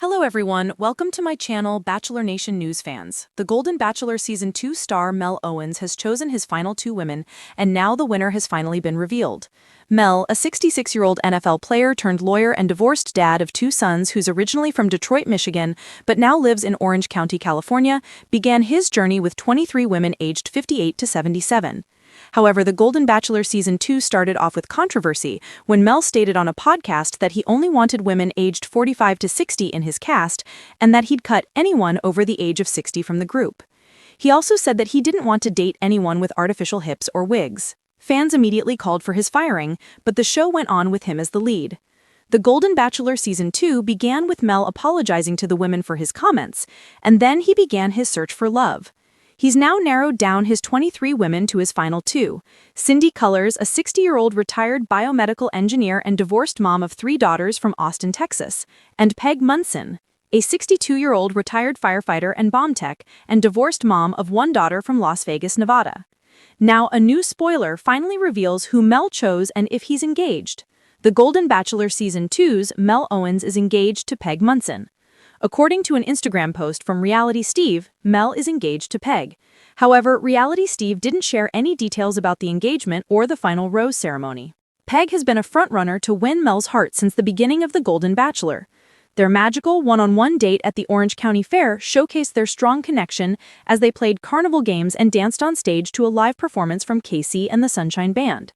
Hello everyone, welcome to my channel Bachelor Nation News fans. The Golden Bachelor Season 2 star Mel Owens has chosen his final two women, and now the winner has finally been revealed. Mel, a 66-year-old NFL player turned lawyer and divorced dad of two sons who's originally from Detroit, Michigan, but now lives in Orange County, California, began his journey with 23 women aged 58 to 77. However, the Golden Bachelor Season 2 started off with controversy when Mel stated on a podcast that he only wanted women aged 45 to 60 in his cast and that he'd cut anyone over the age of 60 from the group. He also said that he didn't want to date anyone with artificial hips or wigs. Fans immediately called for his firing, but the show went on with him as the lead. The Golden Bachelor Season 2 began with Mel apologizing to the women for his comments, and then he began his search for love. He's now narrowed down his 23 women to his final two: Cindy Cullors, a 60-year-old retired biomedical engineer and divorced mom of three daughters from Austin, Texas, and Peg Munson, a 62-year-old retired firefighter and bomb tech and divorced mom of one daughter from Las Vegas, Nevada. Now, a new spoiler finally reveals who Mel chose and if he's engaged. The Golden Bachelor Season 2's Mel Owens is engaged to Peg Munson. According to an Instagram post from Reality Steve, Mel is engaged to Peg. However, Reality Steve didn't share any details about the engagement or the final rose ceremony. Peg has been a frontrunner to win Mel's heart since the beginning of The Golden Bachelor. Their magical one-on-one date at the Orange County Fair showcased their strong connection as they played carnival games and danced on stage to a live performance from Casey and the Sunshine Band.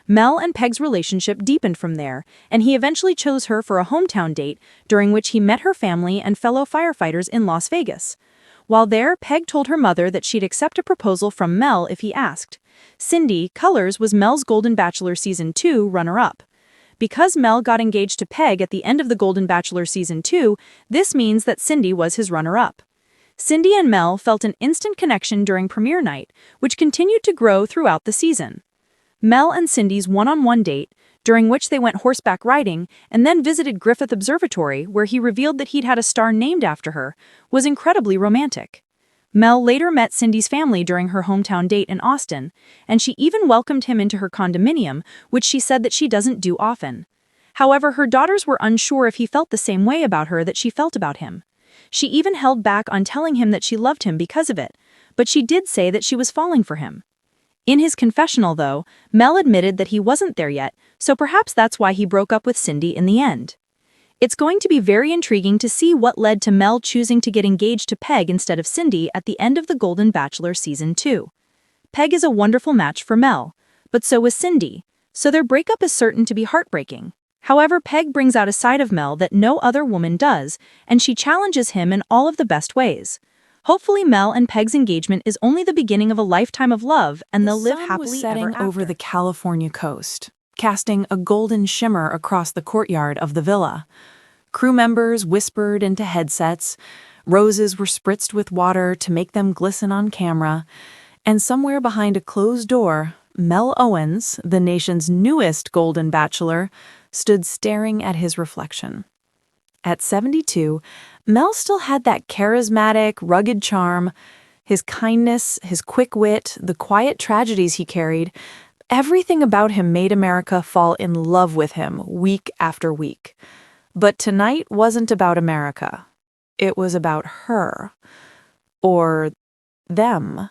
Mel and Peg's relationship deepened from there, and he eventually chose her for a hometown date, during which he met her family and fellow firefighters in Las Vegas. While there, Peg told her mother that she'd accept a proposal from Mel if he asked. Cindy Cullors was Mel's Golden Bachelor Season 2 runner-up. Because Mel got engaged to Peg at the end of the Golden Bachelor Season 2, this means that Cindy was his runner-up. Cindy and Mel felt an instant connection during premiere night, which continued to grow throughout the season. Mel and Cindy's one-on-one date, during which they went horseback riding and then visited Griffith Observatory, where he revealed that he'd had a star named after her, was incredibly romantic. Mel later met Cindy's family during her hometown date in Austin, and she even welcomed him into her condominium, which she said that she doesn't do often. However, her daughters were unsure if he felt the same way about her that she felt about him. She even held back on telling him that she loved him because of it, but she did say that she was falling for him. In his confessional, though, Mel admitted that he wasn't there yet, so perhaps that's why he broke up with Cindy in the end. It's going to be very intriguing to see what led to Mel choosing to get engaged to Peg instead of Cindy at the end of the Golden Bachelor Season 2. Peg is a wonderful match for Mel, but so is Cindy, so their breakup is certain to be heartbreaking. However, Peg brings out a side of Mel that no other woman does, and she challenges him in all of the best ways. Hopefully, Mel and Peg's engagement is only the beginning of a lifetime of love, and they'll live happily ever after. Over the California coast, casting a golden shimmer across the courtyard of the villa. Crew members whispered into headsets, roses were spritzed with water to make them glisten on camera, and somewhere behind a closed door, Mel Owens, the nation's newest Golden Bachelor, stood staring at his reflection. At 72, Mel still had that charismatic, rugged charm. His kindness, his quick wit, the quiet tragedies he carried, everything about him made America fall in love with him week after week. But tonight wasn't about America. It was about her. Or them.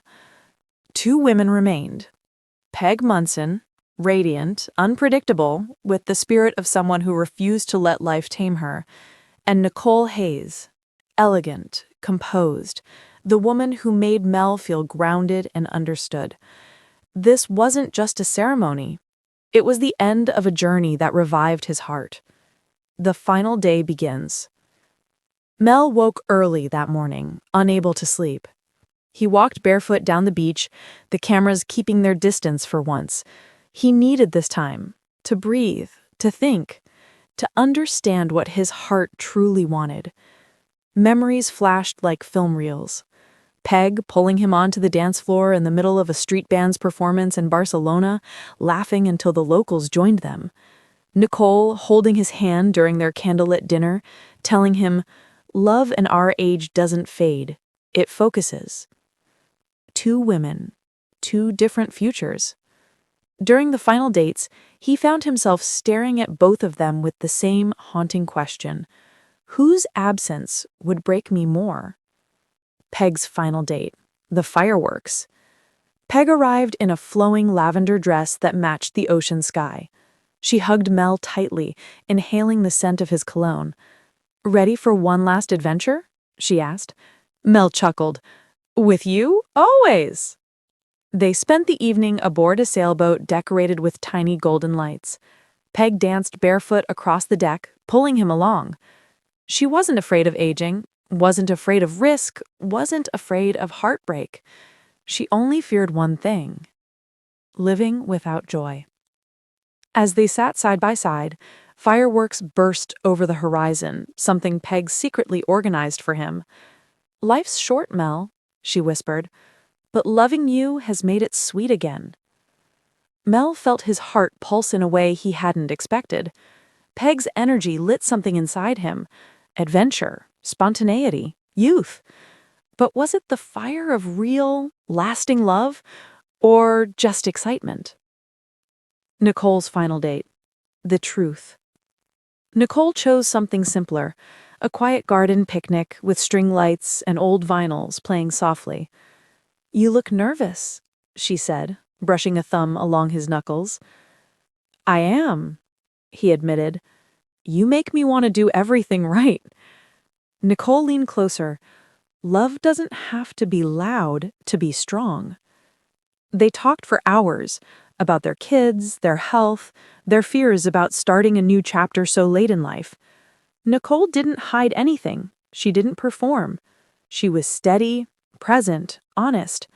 Two women remained. Peg Munson, radiant, unpredictable, with the spirit of someone who refused to let life tame her, and Nicole Hayes, elegant, composed, the woman who made Mel feel grounded and understood. This wasn't just a ceremony. It was the end of a journey that revived his heart. The final day begins. Mel woke early that morning, unable to sleep. He walked barefoot down the beach, the cameras keeping their distance for once. He needed this time to breathe, to think, to understand what his heart truly wanted. Memories flashed like film reels. Peg pulling him onto the dance floor in the middle of a street band's performance in Barcelona, laughing until the locals joined them. Nicole holding his hand during their candlelit dinner, telling him, "Love in our age doesn't fade, it focuses." Two women, two different futures. During the final dates, he found himself staring at both of them with the same haunting question. Whose absence would break me more? Peg's final date. The fireworks. Peg arrived in a flowing lavender dress that matched the ocean sky. She hugged Mel tightly, inhaling the scent of his cologne. "Ready for one last adventure?" she asked. Mel chuckled. "With you? Always!" They spent the evening aboard a sailboat decorated with tiny golden lights. Peg danced barefoot across the deck, pulling him along. She wasn't afraid of aging, wasn't afraid of risk, wasn't afraid of heartbreak. She only feared one thing: living without joy. As they sat side by side, fireworks burst over the horizon, something Peg secretly organized for him. "Life's short, Mel," she whispered, "but loving you has made it sweet again." Mel felt his heart pulse in a way he hadn't expected. Peg's energy lit something inside him: adventure, spontaneity, youth. But was it the fire of real, lasting love, or just excitement? Nicole's final date. The truth. Nicole chose something simpler: a quiet garden picnic with string lights and old vinyls playing softly. "You look nervous," she said, brushing a thumb along his knuckles. "I am," he admitted. "You make me want to do everything right." Nicole leaned closer. Love doesn't have to be loud to be strong. They talked for hours about their kids, their health, their fears about starting a new chapter so late in life. Nicole didn't hide anything. She didn't perform. She was steady, present, honest.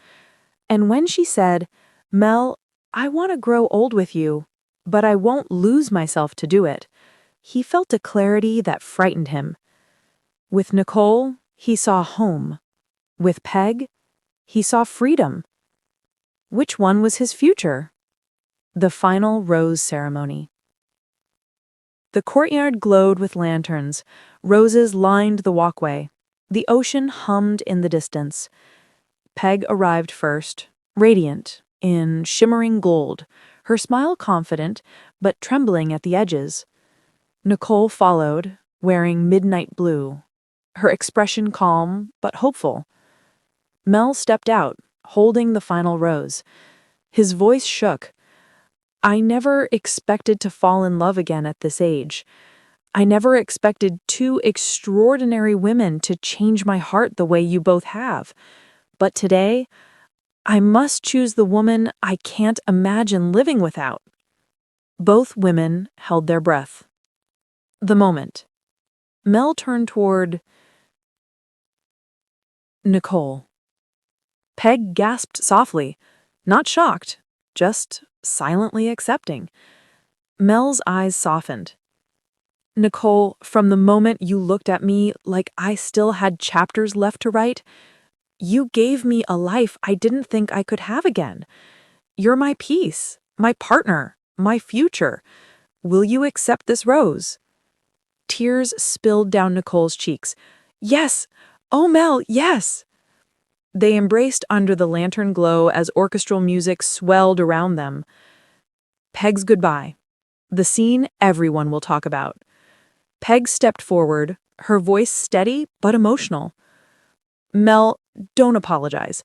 And when she said, "Mel, I want to grow old with you, but I won't lose myself to do it," he felt a clarity that frightened him. With Nicole, he saw home. With Peg, he saw freedom. Which one was his future? The final rose ceremony. The courtyard glowed with lanterns. Roses lined the walkway. The ocean hummed in the distance. Peg arrived first, radiant, in shimmering gold, her smile confident, but trembling at the edges. Nicole followed, wearing midnight blue, her expression calm but hopeful. Mel stepped out, holding the final rose. His voice shook. "I never expected to fall in love again at this age. I never expected two extraordinary women to change my heart the way you both have. But today, I must choose the woman I can't imagine living without." Both women held their breath. The moment. Mel turned toward Nicole. Peg gasped softly, not shocked, just silently accepting. Mel's eyes softened. "Nicole, from the moment you looked at me like I still had chapters left to write, you gave me a life I didn't think I could have again. You're my peace, my partner, my future. Will you accept this rose?" Tears spilled down Nicole's cheeks. "Yes! Oh, Mel, yes!" They embraced under the lantern glow as orchestral music swelled around them. Peg's goodbye. The scene everyone will talk about. Peg stepped forward, her voice steady but emotional. "Mel, don't apologize.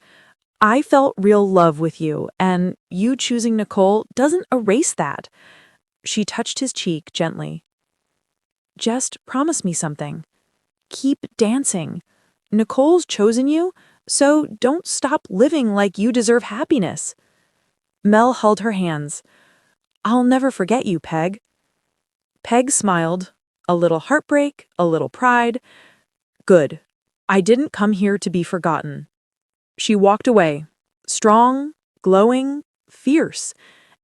I felt real love with you, and you choosing Nicole doesn't erase that." She touched his cheek gently. "Just promise me something. Keep dancing. Nicole's chosen you, so don't stop living like you deserve happiness." Mel held her hands. "I'll never forget you, Peg." Peg smiled, a little heartbreak, a little pride. "Good. I didn't come here to be forgotten." She walked away, strong, glowing, fierce,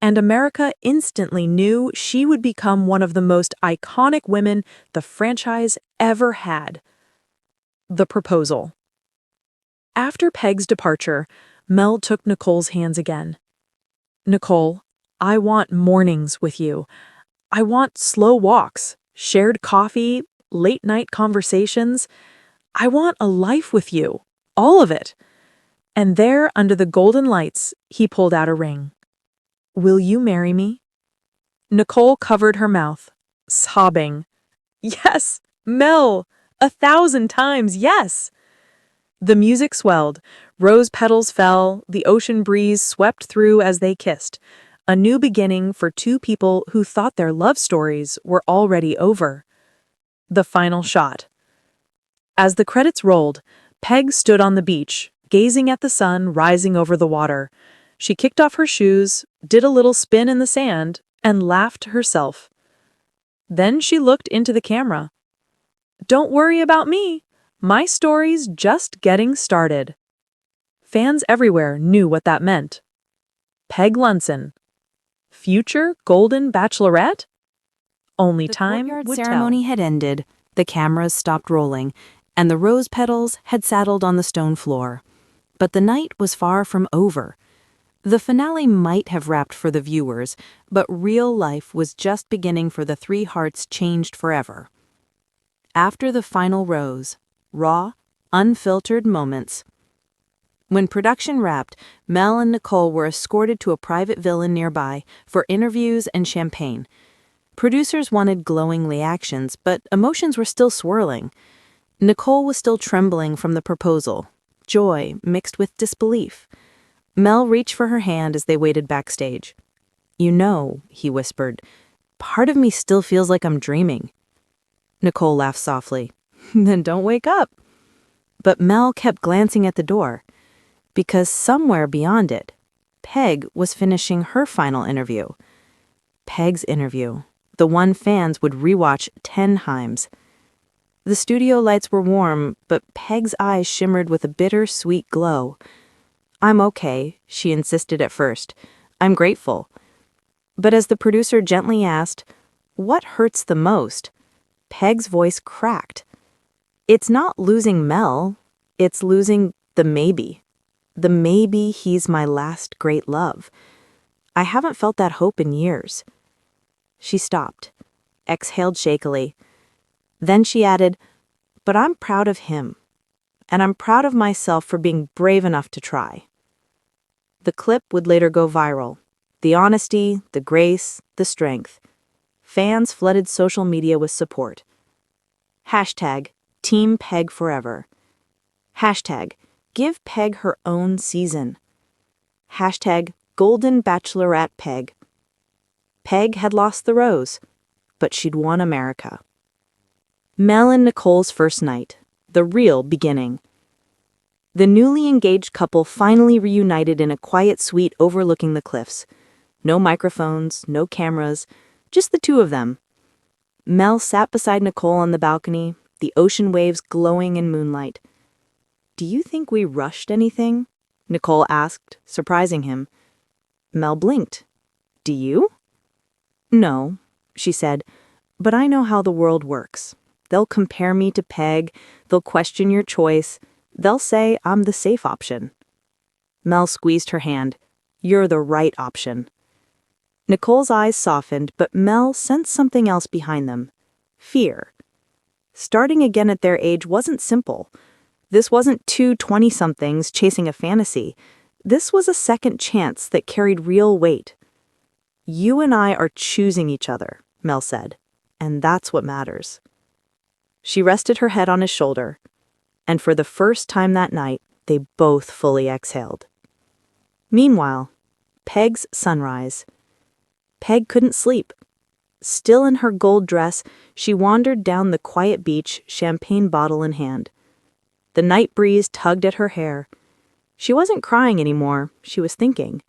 and America instantly knew she would become one of the most iconic women the franchise ever had. The proposal. After Peg's departure, Mel took Nicole's hands again. "Nicole, I want mornings with you. I want slow walks, shared coffee, late-night conversations. I want a life with you, all of it." And there, under the golden lights, he pulled out a ring. "Will you marry me?" Nicole covered her mouth, sobbing. "Yes, Mel! 1,000 times, yes! The music swelled, rose petals fell, the ocean breeze swept through as they kissed. A new beginning for two people who thought their love stories were already over. The final shot. As the credits rolled, Peg stood on the beach, gazing at the sun rising over the water. She kicked off her shoes, did a little spin in the sand, and laughed to herself. Then she looked into the camera. "Don't worry about me. My story's just getting started." Fans everywhere knew what that meant. Peg Lunson, future Golden Bachelorette? Only The time courtyard would ceremony tell. had ended, the cameras stopped rolling, and the rose petals had settled on the stone floor. But the night was far from over. The finale might have wrapped for the viewers, but real life was just beginning for the three hearts changed forever. After the final rose, raw, unfiltered moments. When production wrapped, Mel and Nicole were escorted to a private villa nearby for interviews and champagne. Producers wanted glowing reactions, but emotions were still swirling. Nicole was still trembling from the proposal, joy mixed with disbelief. Mel reached for her hand as they waited backstage. "You know," he whispered, "part of me still feels like I'm dreaming." Nicole laughed softly. "Then don't wake up." But Mel kept glancing at the door, because somewhere beyond it, Peg was finishing her final interview. Peg's interview, the one fans would rewatch 10 times. The studio lights were warm, but Peg's eyes shimmered with a bitter-sweet glow. "I'm okay," she insisted at first. "I'm grateful." But as the producer gently asked, "What hurts the most?" Peg's voice cracked. "It's not losing Mel, it's losing the maybe. The maybe he's my last great love. I haven't felt that hope in years." She stopped, exhaled shakily. Then she added, "But I'm proud of him, and I'm proud of myself for being brave enough to try." The clip would later go viral. The honesty, the grace, the strength. Fans flooded social media with support. Hashtag Team Peg Forever. Hashtag Give Peg her own season. Hashtag Golden Bachelorette Peg. Peg had lost the rose, but she'd won America. Mel and Nicole's first night, the real beginning. The newly engaged couple finally reunited in a quiet suite overlooking the cliffs. No microphones, no cameras, just the two of them. Mel sat beside Nicole on the balcony, the ocean waves glowing in moonlight. "Do you think we rushed anything?" Nicole asked, surprising him. Mel blinked. "Do you?" "No," she said, "but I know how the world works. They'll compare me to Peg, they'll question your choice, they'll say I'm the safe option." Mel squeezed her hand. "You're the right option." Nicole's eyes softened, but Mel sensed something else behind them. Fear. Starting again at their age wasn't simple. This wasn't two 20-somethings chasing a fantasy. This was a second chance that carried real weight. "You and I are choosing each other," Mel said, "and that's what matters." She rested her head on his shoulder, and for the first time that night, they both fully exhaled. Meanwhile, Peg's sunrise. Peg couldn't sleep. Still in her gold dress, she wandered down the quiet beach, champagne bottle in hand. The night breeze tugged at her hair. She wasn't crying anymore, she was thinking.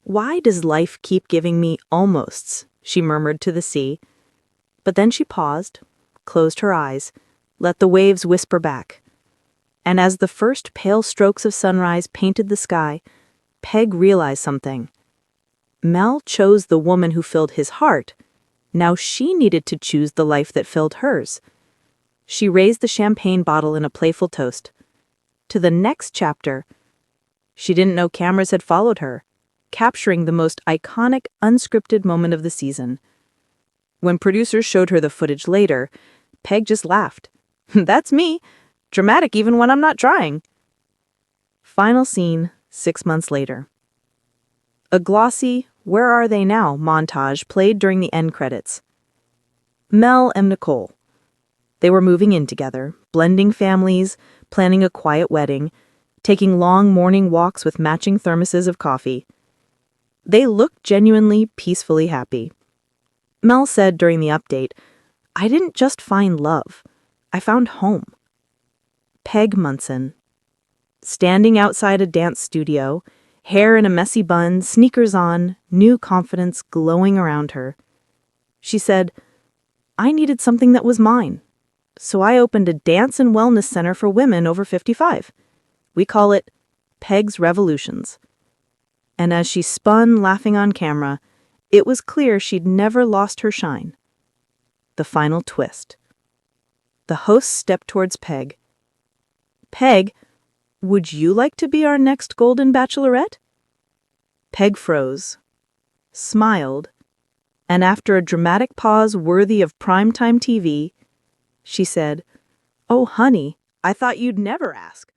"Why does life keep giving me almosts?" she murmured to the sea. But then she paused, closed her eyes, let the waves whisper back. And as the first pale strokes of sunrise painted the sky, Peg realized something. Mel chose the woman who filled his heart. Now she needed to choose the life that filled hers. She raised the champagne bottle in a playful toast. To the next chapter. She didn't know cameras had followed her, capturing the most iconic, unscripted moment of the season. When producers showed her the footage later, Peg just laughed. "That's me. Dramatic even when I'm not trying." Final scene, 6 months later. A glossy "Where are they now?" montage played during the end credits. Mel and Nicole. They were moving in together, blending families, planning a quiet wedding, taking long morning walks with matching thermoses of coffee. They looked genuinely, peacefully happy. Mel said during the update, "I didn't just find love. I found home." Peg Munson. Standing outside a dance studio, hair in a messy bun, sneakers on, new confidence glowing around her. She said, "I needed something that was mine. So I opened a dance and wellness center for women over 55. We call it Peg's Revolutions." And as she spun, laughing on camera, it was clear she'd never lost her shine. The final twist. The host stepped towards Peg. "Peg, would you like to be our next Golden Bachelorette?" Peg froze, smiled, and after a dramatic pause worthy of primetime TV, she said, "Oh, honey, I thought you'd never ask."